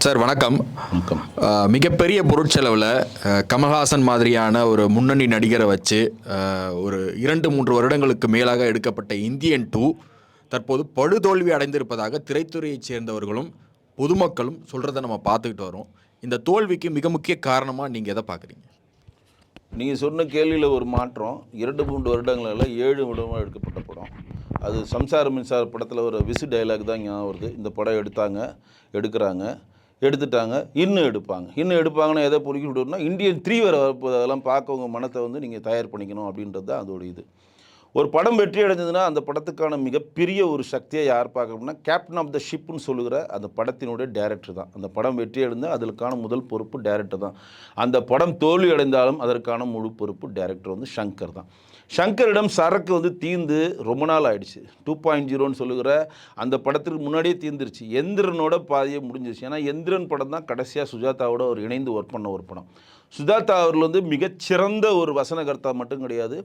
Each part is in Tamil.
சார் வணக்கம். வணக்கம். மிகப்பெரிய பொருட்செலவில் கமல்ஹாசன் மாதிரியான ஒரு முன்னணி நடிகரை வச்சு ஒரு 2-3 வருடங்களுக்கு மேலாக எடுக்கப்பட்ட இந்தியன் 2 தற்போது படுதோல்வி அடைந்திருப்பதாக திரைத்துறையைச் சேர்ந்தவர்களும் பொதுமக்களும் சொல்கிறத நம்ம பார்த்துக்கிட்டு வரோம். இந்த தோல்விக்கு மிக முக்கிய காரணமாக நீங்கள் எதை பார்க்குறீங்க? நீங்கள் சொன்ன கேள்வியில் ஒரு மாற்றம். 2-3 வருடங்களில் 7 வருடமாக எடுக்கப்பட்ட படம். அது சம்சார மின்சார படத்தில் ஒரு விசு டைலாக் தான் ஞாபகம் வருது. இந்த படம் எடுக்கிறாங்க, எடுத்துட்டாங்க, இன்னும் எடுப்பாங்கன்னா எதை பொறுக்கி விடுவோம்னா இந்தியன் 3 வர அதெல்லாம் பார்க்க உங்கள் மனத்தை நீங்கள் தயார் பண்ணிக்கணும் அப்படின்றது தான் அதோட இது. ஒரு படம் வெற்றி அடைஞ்சதுன்னா அந்த படத்துக்கான மிகப்பெரிய ஒரு சக்தியை யார் பார்க்கணும்னா கேப்டன் ஆஃப் த ஷிப்னு சொல்லுகிற அந்த படத்தினுடைய டைரக்டர் தான். அந்த படம் வெற்றி அடைந்தால் அதற்கான முதல் பொறுப்பு டைரக்டர் தான். அந்த படம் தோல்வி அடைந்தாலும் அதற்கான முழு பொறுப்பு டைரக்டர் ஷங்கர் தான். ஷங்கரிடம் சரக்கு தீர்ந்து ரொம்ப நாள் ஆயிடுச்சு. 2.0ன்னு சொல்லுகிற அந்த படத்துக்கு முன்னாடியே தீர்ந்துருச்சு. எந்திரனோட பாதியே முடிஞ்சிருச்சு. ஏன்னா எந்திரன் படம் தான் கடைசியாக சுஜாதாவோட ஒரு இணைந்து ஒர்க் பண்ண ஒரு படம். சுஜாதா அவர்கள் மிகச்சிறந்த ஒரு வசனகர்த்தா மட்டும் கிடையாது.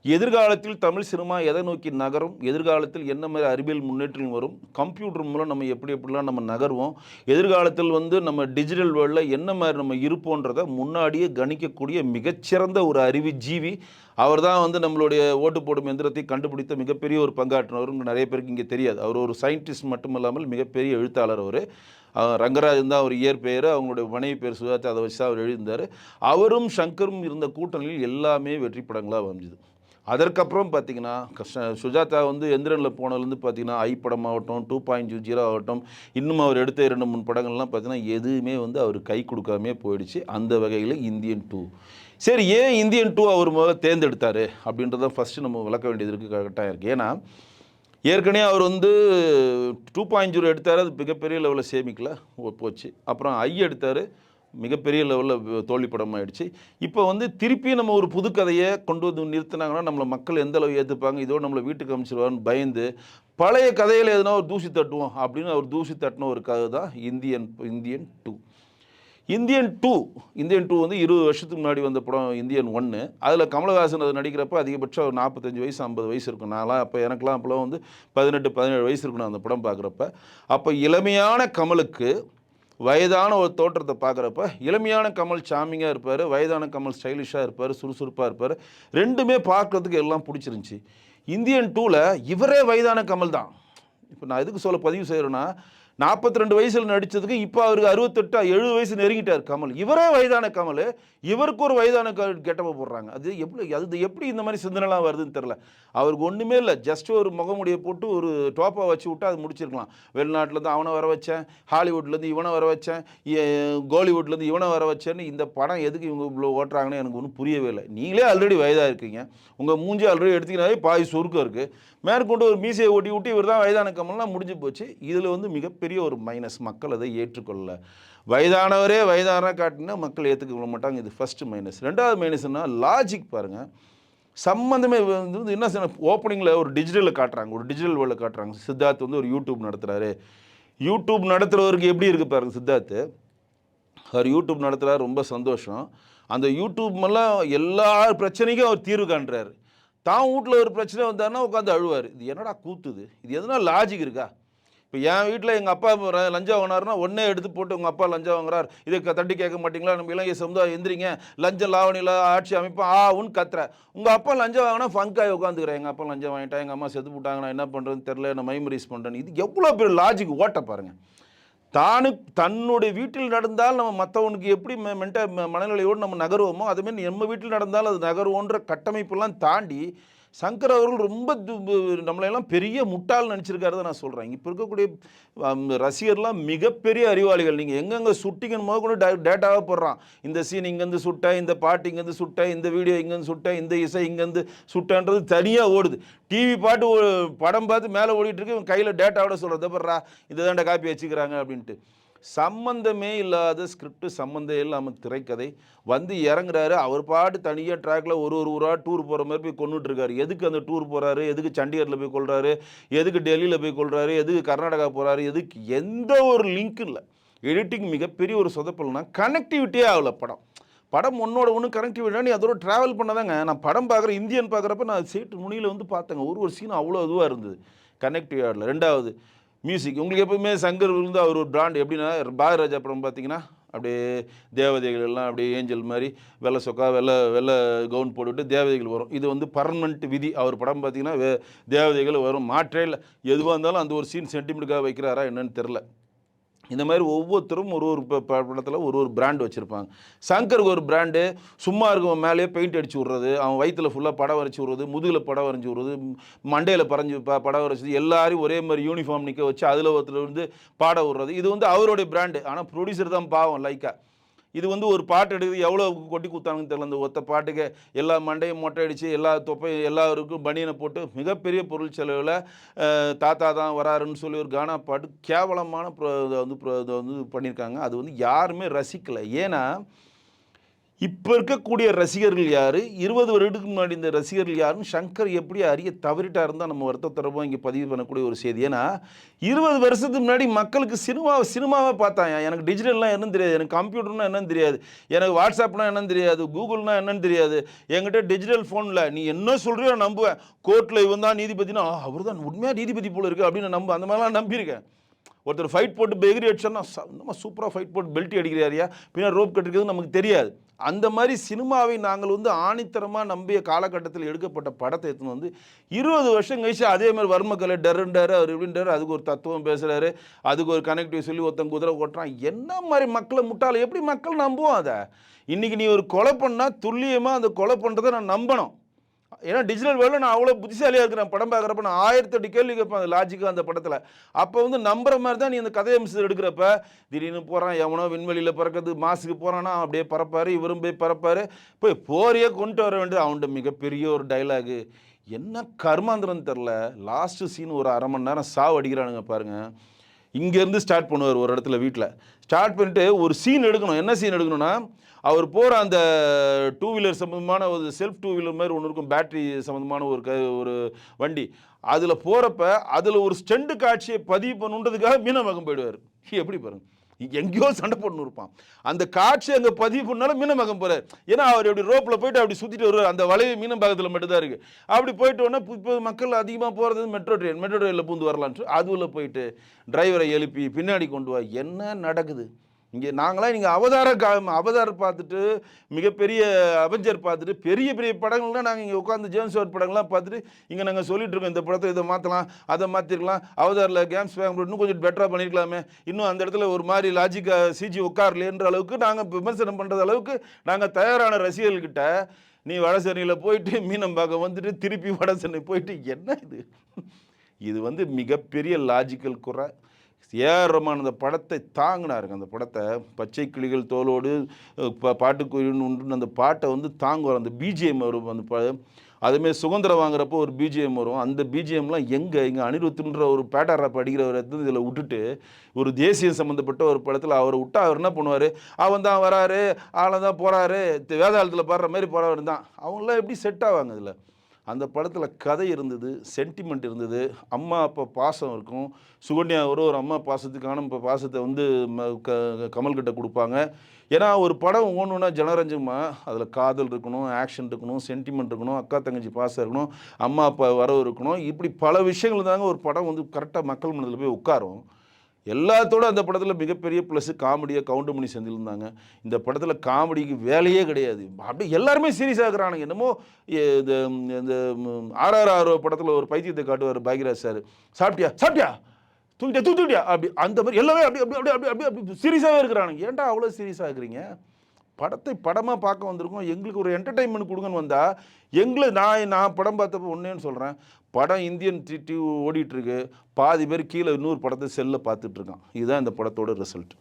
எதிர்காலத்தில் தமிழ் சினிமா எதை நோக்கி நகரும், எதிர்காலத்தில் என்ன மாதிரி அறிவியல் முன்னேற்றம் வரும், கம்ப்யூட்டர் மூலம் நம்ம எப்படிலாம் நம்ம நகருவோம், எதிர்காலத்தில் நம்ம டிஜிட்டல் வேர்ல்டில் என்ன மாதிரி நம்ம இருப்போன்றதை முன்னாடியே கணிக்கக்கூடிய மிகச்சிறந்த ஒரு அறிவு ஜீவி அவர் தான். நம்மளுடைய ஓட்டு போடும் எந்திரத்தை கண்டுபிடித்த மிகப்பெரிய ஒரு பங்காற்றினவர். நிறைய பேருக்கு இங்கே தெரியாது. அவர் ஒரு சயின்டிஸ்ட் மட்டும் இல்லாமல் மிகப்பெரிய எழுத்தாளர். அவர் ரங்கராஜன் தான் அவர் இயற்பெயர். அவங்களுடைய மனைவி பேர் சுஜாதா. அதை வச்சு தான் அவர் எழுதினார். அவரும் சங்கரும் இருந்த கூட்டணியில் எல்லாமே வெற்றி படங்களாக வந்துது. அதற்கப்புறம் பார்த்திங்கன்னா சுஜாதா எந்திரனில் போனதுலேருந்து பார்த்திங்கன்னா ஐ படம் ஆகட்டும், 2.0 ஆகட்டும், இன்னும் அவர் எடுத்த 2-3 படங்கள்லாம் பார்த்திங்கன்னா எதுவுமே அவர் கை கொடுக்காமே போயிடுச்சு. அந்த வகையில் இந்தியன் 2. சரி, ஏன் இந்தியன் 2 அவர் முதல்ல தேர்ந்தெடுத்தார் அப்படின்றத ஃபஸ்ட்டு நம்ம விளக்க வேண்டியது இருக்குது, கரெக்டாக இருக்குது. ஏன்னா ஏற்கனவே அவர் 2.0 எடுத்தார், அது மிகப்பெரிய லெவலில் சேமிக்கல போச்சு. அப்புறம் ஐ எடுத்தார், மிகப்பெரிய லெவலில் தோல்வி படமாகிடுச்சு. இப்போ திருப்பி நம்ம ஒரு புது கதையை கொண்டு நிறுத்தினாங்கன்னா நம்மளை மக்கள் எந்த அளவு ஏற்றுப்பாங்க, இதோடு நம்மளை வீட்டுக்கு அமைச்சிருவான்னு பயந்து பழைய கதையில் எதுனா ஒரு தூசி தட்டுவோம் அப்படின்னு அவர் தூசி தட்டின ஒரு கதை தான் இந்தியன் 2. இந்தியன் 2 20 வருஷத்துக்கு முன்னாடி வந்த படம் இந்தியன் 1. அதில் கமலஹாசன் அது நடிக்கிறப்ப அதிகபட்சம் ஒரு 45 வயசு 50 வயசு இருக்கும். நான்லாம் அப்போ எனக்குலாம் அப்போலாம் 18-17 வயசு இருக்கணும் அந்த படம் பார்க்குறப்ப. அப்போ இளமையான கமலுக்கு வயதான ஒரு தோற்றத்தை பார்க்குறப்ப இளமையான கமல் சாமிங்காக இருப்பார், வயதான கமல் ஸ்டைலிஷாக இருப்பார், சுறுசுறுப்பாக இருப்பார். ரெண்டுமே பார்க்குறதுக்கு எல்லாம் பிடிச்சிருந்துச்சி. இந்தியன் 2ல் இவரே வயதான கமல் தான். இப்போ நான் எதுக்கு பதிவு செய்கிறேன்னா 42 வயசில் நடித்ததுக்கு இப்போ அவருக்கு 68-70 வயசு நெருங்கிட்டார் கமல். இவரே வயதான கமல், இவருக்கு ஒரு வயதான கெட்டப்பை போடுறாங்க. அது எப்படி இந்த மாதிரி சிந்தனைலாம் வருதுன்னு தெரில. அவருக்கு ஒன்றுமே இல்லை, ஜஸ்ட் ஒரு முகமுடியை போட்டு ஒரு டோப்பா வச்சு விட்டு அது முடிச்சிருக்கலாம். வெளிநாட்டிலேருந்து அவனை வர வச்சேன், ஹாலிவுட்லேருந்து இவனை வர வச்சேன், கோலிவுட்லேருந்து இவனை வர வச்சேன்னு இந்த படம் எதுக்கு இவங்க இவ்வளோ ஓட்டுறாங்கன்னு எனக்கு ஒன்றும் புரியவே இல்லை. நீங்களே ஆல்ரெடி வயதாக இருக்கீங்க, உங்கள் மூஞ்சி ஆல்ரெடி எடுத்துக்கினாவே பாதி சொருக்கம் இருக்குது, மேற்கொண்டு ஒரு மீசையை ஓட்டி விட்டு இவர் தான் வயதான கமல்லாம் முடிஞ்சு போச்சு. இதில் மிகப்பெரிய ஒரு மைனஸ். மக்கள் அதை ஏற்றுக்கொள்ளல. வயதானவரே வயதான காட்டினா மக்கள் ஏற்றுக்கொள்ள மாட்டாங்க. இது ஃபஸ்ட்டு மைனஸ். ரெண்டாவது மைனஸ்னால் லாஜிக் பாருங்கள். சம்மந்தமே என்ன ஓப்பனிங்கில் ஒரு டிஜிட்டலில் காட்டுறாங்க, ஒரு டிஜிட்டல் வேர்ல்டில் காட்டுறாங்க. சித்தார்த் ஒரு யூடியூப் நடத்துகிறாரு. யூடியூப் நடத்துகிறவருக்கு எப்படி இருக்குது பாருங்கள். சித்தார்த்து அவர் யூடியூப் நடத்துகிறார், ரொம்ப சந்தோஷம். அந்த யூடியூப்மெல்லாம் எல்லா பிரச்சனைக்கும் அவர் தீர்வு காண்றாரு. தான் வீட்டில் ஒரு பிரச்சனை வந்தாருன்னா உட்காந்து அழுவார். இது என்னடா கூத்துது, இது எதுனா லாஜிக் இருக்கா? இப்போ என் வீட்டில் எங்கள் அப்பா லஞ்சம் வாங்கினாருன்னா ஒன்றே எடுத்து போட்டு உங்கள் அப்பா லஞ்சம் வாங்குறார், இதை தட்டி கேட்க மாட்டிங்களா, நம்ம இளைஞ சமுதாயம் எந்திரிங்க, லஞ்சம் லாவணியில் ஆட்சி அமைப்பு உன்னு கத்துற. உங்கள் அப்பா லஞ்சம் வாங்கினா ஃபங்காய் உட்காந்துக்கிறேன், எங்கள் அப்பா லஞ்சம் வாங்கிட்டா, எங்கள் அம்மா செத்து போட்டாங்க, நான் என்ன பண்ணுறதுன்னு தெரில, நான் மெமரிஸ் பண்ணுறேன்னு. இது எவ்வளோ பெரிய லாஜிக் ஓட்ட பாருங்கள். தன்னுடைய வீட்டில் நடந்தால் நம்ம மற்றவனுக்கு எப்படி மனநிலையோடு நம்ம நகருவோமோ அதுமாரி நம்ம வீட்டில் நடந்தால் அது நகருவோன்ற கட்டமைப்பெல்லாம் தாண்டி சங்கர் அவர்கள் ரொம்ப நம்மளையெல்லாம் பெரிய முட்டாள் நினச்சிருக்காரு தான் நான் சொல்கிறேன். இப்போ இருக்கக்கூடிய ரசிகர்லாம் மிகப்பெரிய அறிவாளிகள். நீங்கள் எங்கெங்கே சுட்டிங்கன்னு கூட டேட்டாவாக போடுறான். இந்த சீன் இங்கேருந்து சுட்டேன், இந்த பாட்டு இங்கேருந்து சுட்டேன், இந்த வீடியோ இங்கேருந்து சுட்டேன், இந்த இசை இங்கேருந்து சுட்டேன்றது தனியாக ஓடுது. டிவி பாட்டு படம் பார்த்து மேலே ஓடிட்டுருக்கு, இவன் கையில் டேட்டாவோட சொல்கிறத படுறா இதை தாண்டா காப்பி வச்சுக்கிறாங்க அப்படின்ட்டு. சம்மந்தமே இல்லாத ஸ்கிரிப்ட், சம்மந்தம் இல்லாமல் திரைக்கதை இறங்குறாரு. அவர் பாட்டு தனியாக ட்ராக்ல ஒரு ஊராக டூர் போகிற மாதிரி போய் கொண்டுட்ருக்காரு. எதுக்கு அந்த டூர் போகிறாரு, எதுக்கு சண்டிகரில் போய் கொள்கிறாரு, எதுக்கு டெல்லியில் போய் கொள்கிறாரு, எதுக்கு கர்நாடகா போகிறாரு, எதுக்கு எந்த ஒரு லிங்க் இல்லை. எடிட்டிங் மிகப்பெரிய ஒரு சொதப்பல்னா கனெக்டிவிட்டியே ஆகலை. படம் ஒன்னோட ஒன்று கனெக்டிவிட்டினா நீ அதோட ட்ராவல் பண்ணதாங்க. நான் படம் பார்க்குறேன், இந்தியன் பார்க்குறப்ப நான் சீட்டு முனியில் பார்த்தேங்க. ஒரு சீன் அவ்வளோ இதுவாக இருந்தது, கனெக்டிவ் ஆகல. ரெண்டாவது மியூசிக் உங்களுக்கு எப்பவுமே சங்கர் வந்து அவர் ஒரு பிராண்ட் எப்படின்னா பாரதிராஜா படம் பார்த்தீங்கன்னா அப்படியே தேவதைகள் எல்லாம் அப்படியே ஏஞ்சல் மாதிரி வெள்ளை சொக்கா வெள்ளை கவுன் போட்டுவிட்டு தேவதைகள் வரும். இது வந்து பர்மனெண்ட் விதி. அவர் படம் பார்த்தீங்கன்னா தேவதைகள் வரும், மாற்றே இல்லை. எதுவாக இருந்தாலும் அந்த ஒரு சீன் சென்டிமெண்ட்டுக்காக வைக்கிறாரா என்னன்னு தெரில. இந்த மாதிரி ஒவ்வொருத்தரும் ஒரு படத்தில் ஒரு பிராண்ட் வச்சுருப்பாங்க. சங்கருக்கு ஒரு பிராண்டு சும்மா இருக்கவன் மேலேயே பெயிண்ட் அடிச்சு விட்றது, அவன் வயிற்றில் ஃபுல்லாக படம் வரைச்சி விட்றது, முதுகில் படம் வரைஞ்சி விட்றது, மண்டையில் படம் வரைச்சி எல்லாரையும் ஒரே மாதிரி யூனிஃபார்ம் நிற்க வச்சு அதில் ஒருத்தர் வந்து பாட விட்றது. இது வந்து அவருடைய பிராண்டு. ஆனால் ப்ரொடியூசர் தான் பாவம் லைக்கா. இது வந்து ஒரு பாட்டு எடுக்குது எவ்வளோ கொட்டி கொடுத்தாங்கன்னு தெரியல. அந்த ஒத்த பாட்டுக்கு எல்லா மண்டையும் மொட்டை அடித்து எல்லா தொப்பையும் எல்லாருக்கும் பனியனை போட்டு மிகப்பெரிய பொருள் செலவில் தாத்தா தான் வராருன்னு சொல்லி ஒரு கானா பாட்டு கேவலமான இதை வந்து பண்ணியிருக்காங்க. அது வந்து யாருமே ரசிக்கலை. ஏன்னா இப்போ இருக்கக்கூடிய ரசிகர்கள் யார், 20 வருடத்துக்கு முன்னாடி இந்த ரசிகர்கள் யாருன்னு சங்கர் எப்படி அறிய தவறிட்டா இருந்தால் நம்ம வருத்தத்தரமாக இங்கே பதிவு பண்ணக்கூடிய ஒரு செய்தி. ஏன்னா 20 வருஷத்துக்கு முன்னாடி மக்களுக்கு சினிமாவை பார்த்தாங்க. எனக்கு டிஜிட்டல்லாம் என்னன்னு தெரியாது, எனக்கு கம்ப்யூட்டர்னா என்னன்னு தெரியாது, எனக்கு வாட்ஸ்அப்னா என்னன்னு தெரியாது, கூகுள்னா என்னன்னு தெரியாது. என்கிட்ட டிஜிட்டல் ஃபோனில் நீ என்ன சொல்கிறியோ நம்புவேன். கோர்ட்டில் இவன் தான் நீதிபதினா அவர் தான் உண்மையாக நீதிபதி போல இருக்குது அப்படின்னு அந்த மாதிரிலாம் நம்பியிருக்கேன். ஒருத்தர் ஃபைட் போட்டு எகிரி அடிச்சோன்னா நம்ம சூப்பராக ஃபைட் போட்டு பெல்ட்டி அடிக்கிறாரியா பின்னால் ரோப் கட்டிருக்கிறது நமக்கு தெரியாது. அந்த மாதிரி சினிமாவை நாங்கள் வந்து ஆணித்தரமாக நம்பிய காலகட்டத்தில் எடுக்கப்பட்ட படத்தை எடுத்துன்னு வந்து 20 வருஷம் கழிச்சு அதே மாதிரி வர்மக்கலை டருண்டாரு அவர் இப்படின்றாரு, அதுக்கு ஒரு தத்துவம் பேசுகிறாரு, அதுக்கு ஒரு கனெக்டிவ் சொல்லி ஒருத்தன் குதிரை ஓட்டுறான். என்ன மாதிரி மக்களை முட்டாள எப்படி மக்கள் நம்புவோம் அதை? இன்றைக்கி நீ ஒரு கொலை பண்ணால் துல்லியமாக அந்த கொலை பண்ணுறதை நான் நம்பணும். ஏன்னா டிஜிட்டல் வேர்ல்டில் நான் அவ்வளோ புத்திசாலியாக இருக்கிறேன். படம் பார்க்குறப்ப நான் 1008 கேள்வி கேட்பேன் அந்த லாஜிக்காக அந்த படத்தில். அப்போ வந்து நம்புற மாதிரி தான் நீ அந்த கதை அம்சம் எடுக்கிறப்ப திடீர்னு போகிறான் எவனோ விண்வெளியில் பறக்கிறது மாசுக்கு போகிறான்னா அப்படியே பறப்பார், இவரும் போய் பறப்பார், போய் போரையே கொண்டு வர வேண்டியது அவன்கிட்ட மிகப்பெரிய ஒரு டைலாகு. என்ன கர்மாந்திரம் தெரில. லாஸ்ட்டு சீன் ஒரு 1/2 மணி நேரம் சாவு அடிக்கிறானுங்க பாருங்கள். இங்கேருந்து ஸ்டார்ட் பண்ணுவார் ஒரு இடத்துல வீட்டில் ஸ்டார்ட் பண்ணிட்டு ஒரு சீன் எடுக்கணும். என்ன சீன் எடுக்கணும்னா அவர் போகிற அந்த 2 வீலர் சம்மந்தமான ஒரு செல்ஃப் 2 வீலர் மாதிரி ஒன்று இருக்கும், பேட்ரி சம்மந்தமான ஒரு வண்டி. அதில் போகிறப்ப அதில் ஒரு ஸ்டெண்டு காட்சியை பதிவு பண்ணுன்றதுக்காக மீனமகம் போயிடுவார். எப்படி பாருங்க, எங்கேயோ சண்டை போட்டுன்னு இருப்பான். அந்த காட்சி அங்கே பதிவு பண்ணாலும் மீனமகம் போகிறார். ஏன்னா அவர் எப்படி ரோப்பில் போயிட்டு அப்படி சுற்றிட்டு வருவார். அந்த வளைவு மீனம்பாக்கத்தில் மட்டும்தான் இருக்குது. அப்படி போயிட்டு உடனே இப்போ மக்கள் அதிகமாக போகிறது மெட்ரோ ட்ரெயினில் பூந்து வரலான்ட்டு அதுவில் போயிட்டு டிரைவரை எழுப்பி பின்னாடி கொண்டு வா. என்ன நடக்குது இங்கே? நாங்களாம் நீங்கள் அவதார் பார்த்துட்டு மிகப்பெரிய அவெஞ்சர் பார்த்துட்டு பெரிய பெரிய படங்கள்லாம் நாங்கள் இங்கே உட்காந்து ஜேம்ஸ் வாட் படங்கள்லாம் பார்த்துட்டு இங்கே நாங்கள் சொல்லிட்டு இருக்கோம், இந்த படத்தை இதை மாற்றலாம் அதை மாற்றிருக்கலாம், அவதாரில் கேம்ஸ் இன்னும் கொஞ்சம் பெட்டராக பண்ணியிருக்கலாமே, இன்னும் அந்த இடத்துல ஒரு மாதிரி லாஜிக்காக சிஜி உட்காரலேன்ற அளவுக்கு நாங்கள் விமர்சனம் பண்ணுறது அளவுக்கு நாங்கள் தயாரான ரசிகர்கள்கிட்ட நீ வடசென்னையில் போயிட்டு மீனம்பாக்கம் வந்துட்டு திருப்பி வடசென்னை போயிட்டு என்ன இது வந்து மிகப்பெரிய லாஜிக்கல் குறை. ஏஆர் ரஹ்மான் அந்த படத்தை தாங்கினாருங்க. அந்த படத்தை பச்சை கிளிகள் தோலோடு பாட்டுக்குயின்னு உண்டு அந்த பாட்டை வந்து தாங்குவார். அந்த பிஜிஎம் வரும். அந்த அதுமாரி சுதந்திரம் வாங்குறப்போ ஒரு பிஜிஎம் வரும். அந்த பிஜிஎம்லாம் இங்கே அனிருத்துன்ற ஒரு பேட்டாரா படிக்கிறவர் எடுத்து இதில் விட்டுட்டு ஒரு தேசியம் சம்மந்தப்பட்ட ஒரு படத்தில் அவரை விட்டா அவர் என்ன பண்ணுவார், அவன் தான் வராரு ஆளை தான் போகிறாரு வேதாளத்தில் பாடுற மாதிரி போகிறவர் தான். அவங்களாம் எப்படி செட் ஆவாங்க இதில்? அந்த படத்தில் கதை இருந்தது, சென்டிமெண்ட் இருந்தது, அம்மா அப்பா பாசம் இருக்கும். சுகன்யா ஒரு அம்மா பாசத்துக்கான பாசத்தை வந்து கமல்கிட்ட கொடுப்பாங்க. ஏன்னா ஒரு படம் ஓடணுன்னா ஜனரஞ்சமாக அதில் காதல் இருக்கணும், ஆக்ஷன் இருக்கணும், சென்டிமெண்ட் இருக்கணும், அக்கா தங்கச்சி பாசம் இருக்கணும், அம்மா அப்பா வரவு இருக்கணும். இப்படி பல விஷயங்கள் தாங்க ஒரு படம் வந்து கரெக்டாக மக்கள் மனதில் போய் உட்காரும். எல்லாத்தோட அந்த படத்தில் மிகப்பெரிய ப்ளஸ் காமெடியாக கவுண்டமணி செஞ்சுருந்தாங்க. இந்த படத்தில் காமெடிக்கு வேலையே கிடையாது. அப்படியே எல்லாருமே சீரியஸாக இருக்கிறானுங்க. என்னமோ இந்த RRR படத்தில் ஒரு பைத்தியத்தை காட்டுவார் பாக்யராஜ் சார், சாப்பிட்டியா தூக்கிட்டியா அப்படி அந்த மாதிரி எல்லாமே அப்படி அப்படி அப்படி அப்படி அப்படி அப்படி சீரியஸாகவே இருக்கிறானுங்க. ஏன்டா அவ்வளோ சீரியஸாக இருக்கிறீங்க? படத்தை படமாக பார்க்க வந்திருக்கோம், எங்களுக்கு ஒரு என்டர்டைன்மெண்ட் கொடுங்கன்னு வந்தால் எங்களை நான் படம் பார்த்தப்போ ஒன்றேன்னு சொல்கிறேன், படம் இந்தியன் டிவி ஓடிட்டுருக்கு, பாதி பேர் கீழே இன்னொரு படத்தை செல்லில் பார்த்துட்ருக்கான். இதுதான் இந்த படத்தோட ரிசல்ட்.